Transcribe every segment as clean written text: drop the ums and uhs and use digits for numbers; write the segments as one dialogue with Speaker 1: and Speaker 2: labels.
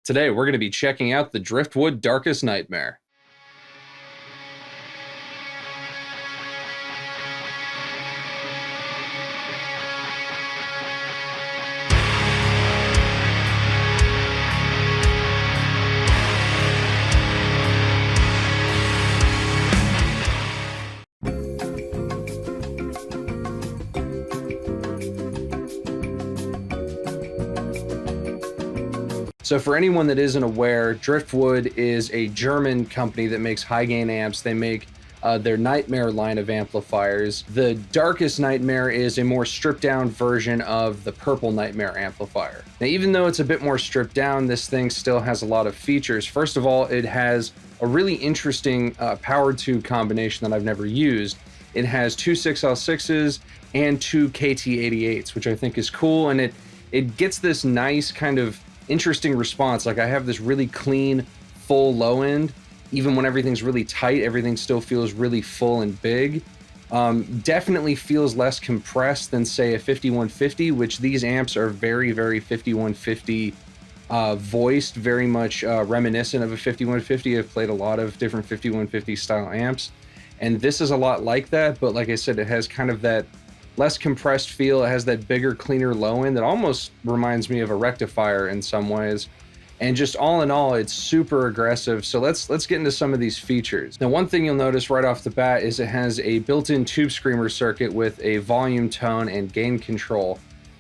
Speaker 1: Today, we're going to be checking out the Driftwood Darkest Nightmare. So for anyone that isn't aware, Driftwood is a German company that makes high gain amps. They make their Nightmare line of amplifiers. The Darkest Nightmare is a more stripped down version of the Purple Nightmare amplifier. Now, even though it's a bit more stripped down, this thing still has a lot of features. First of all, it has a really interesting power tube combination that I've never used. It has two 6L6s and two KT88s, which I think is cool, and it gets this nice kind of interesting response. Like, I have this really clean, full low end. Even when everything's really tight, everything still feels really full and big. Definitely feels less compressed than, say, a 5150, which these amps are very, very 5150 voiced, very much reminiscent of a 5150. I've played a lot of different 5150 style amps, and this is a lot like that, but like I said, it has kind of that less compressed feel. It has that bigger, cleaner low end that almost reminds me of a rectifier in some ways. And just all in all, it's super aggressive. So let's get into some of these features. Now, one thing you'll notice right off the bat is it has a built-in tube screamer circuit with a volume, tone, and gain control.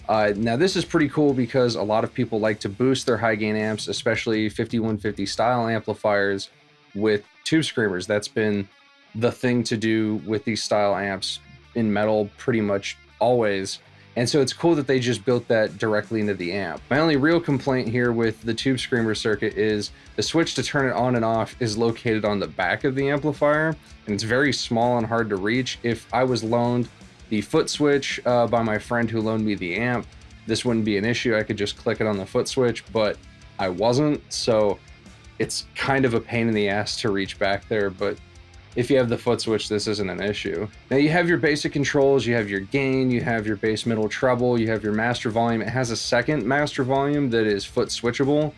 Speaker 1: Now, this is pretty cool because a lot of people like to boost their high gain amps, especially 5150 style amplifiers, with tube screamers. That's been the thing to do with these style amps in metal pretty much always. And so it's cool that they just built that directly into the amp. My only real complaint here with the tube screamer circuit is the switch to turn it on and off is located on the back of the amplifier, and it's very small and hard to reach. If I was loaned the foot switch by my friend who loaned me the amp, this wouldn't be an issue. I could just click it on the foot switch, but I wasn't, so it's kind of a pain in the ass to reach back there. But if you have the foot switch, this isn't an issue. Now, you have your basic controls, you have your gain, you have your bass, middle, treble, you have your master volume. It has a second master volume that is foot switchable,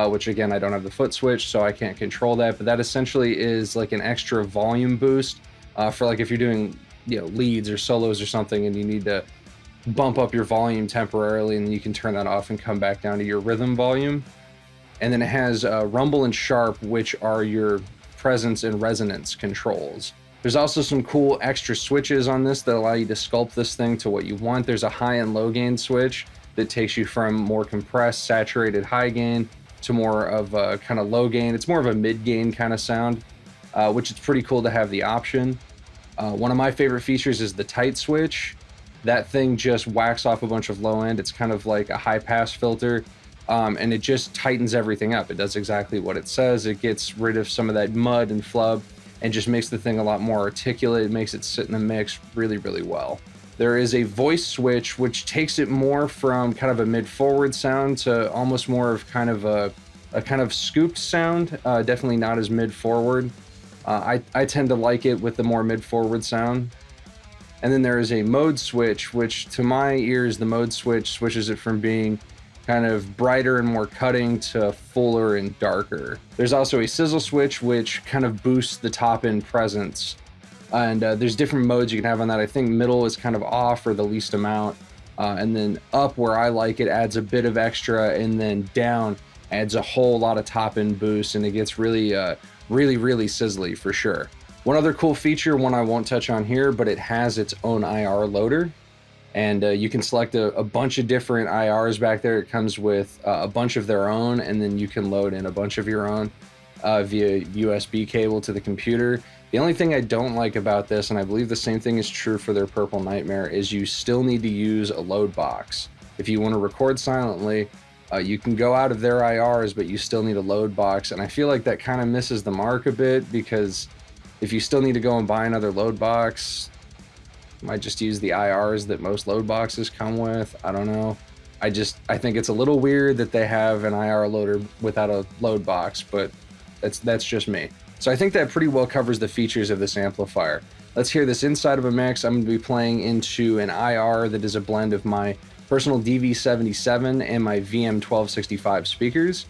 Speaker 1: which again, I don't have the foot switch, so I can't control that, but that essentially is like an extra volume boost for like if you're doing, leads or solos or something and you need to bump up your volume temporarily, and then you can turn that off and come back down to your rhythm volume. And then it has rumble and sharp, which are your presence and resonance controls. There's also some cool extra switches on this that allow you to sculpt this thing to what you want. There's a high and low gain switch that takes you from more compressed, saturated high gain to more of a kind of low gain. It's more of a mid gain kind of sound, which is pretty cool to have the option. One of my favorite features is the tight switch. That thing just whacks off a bunch of low end. It's kind of like a high pass filter. And it just tightens everything up. It does exactly what it says. It gets rid of some of that mud and flub and just makes the thing a lot more articulate. It makes it sit in the mix really, really well. There is a voice switch, which takes it more from kind of a mid-forward sound to almost more of kind of a kind of scooped sound. Definitely not as mid-forward. I tend to like it with the more mid-forward sound. And then there is a mode switch, which to my ears, the mode switch switches it from being kind of brighter and more cutting to fuller and darker. There's also a sizzle switch, which kind of boosts the top end presence. And there's different modes you can have on that. I think middle is kind of off or the least amount. And then up, where I like it, adds a bit of extra, and then down adds a whole lot of top end boost, and it gets really, really sizzly for sure. One other cool feature, one I won't touch on here, but it has its own IR loader. And you can select a bunch of different IRs back there. It comes with a bunch of their own, and then you can load in a bunch of your own via USB cable to the computer. The only thing I don't like about this, and I believe the same thing is true for their Purple Nightmare, is you still need to use a load box. If you want to record silently, you can go out of their IRs, but you still need a load box. And I feel like that kind of misses the mark a bit, because if you still need to go and buy another load box, might just use the IRs that most load boxes come with. I don't know. I think it's a little weird that they have an IR loader without a load box, but that's just me. So I think that pretty well covers the features of this amplifier. Let's hear this inside of a mix. I'm going to be playing into an IR that is a blend of my personal DV77 and my VM1265 speakers.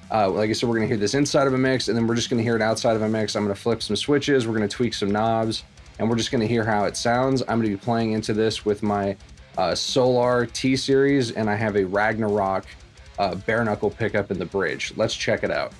Speaker 1: Like I said, we're going to hear this inside of a mix, and then we're just going to hear it outside of a mix. I'm going to flip some switches. We're going to tweak some knobs, and we're just going to hear how it sounds. I'm going to be playing into this with my Solar T-Series, and I have a Ragnarok bare knuckle pickup in the bridge. Let's check it out.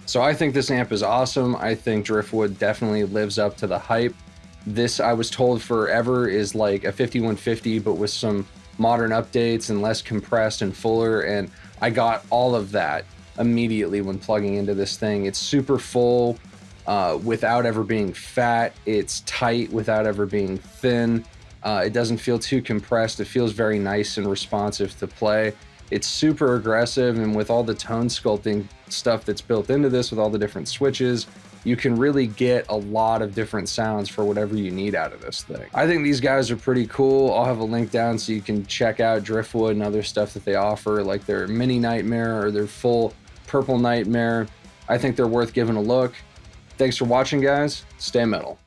Speaker 1: So I think this amp is awesome. I think Driftwood definitely lives up to the hype. This, I was told forever, is like a 5150, but with some modern updates and less compressed and fuller. And I got all of that immediately when plugging into this thing. It's super full without ever being fat. It's tight without ever being thin. It doesn't feel too compressed. It feels very nice and responsive to play. It's super aggressive, and with all the tone sculpting stuff that's built into this, with all the different switches, you can really get a lot of different sounds for whatever you need out of this thing. I think these guys are pretty cool. I'll have a link down so you can check out Driftwood and other stuff that they offer, like their mini Nightmare or their full purple Nightmare. I think they're worth giving a look. Thanks for watching, guys. Stay metal.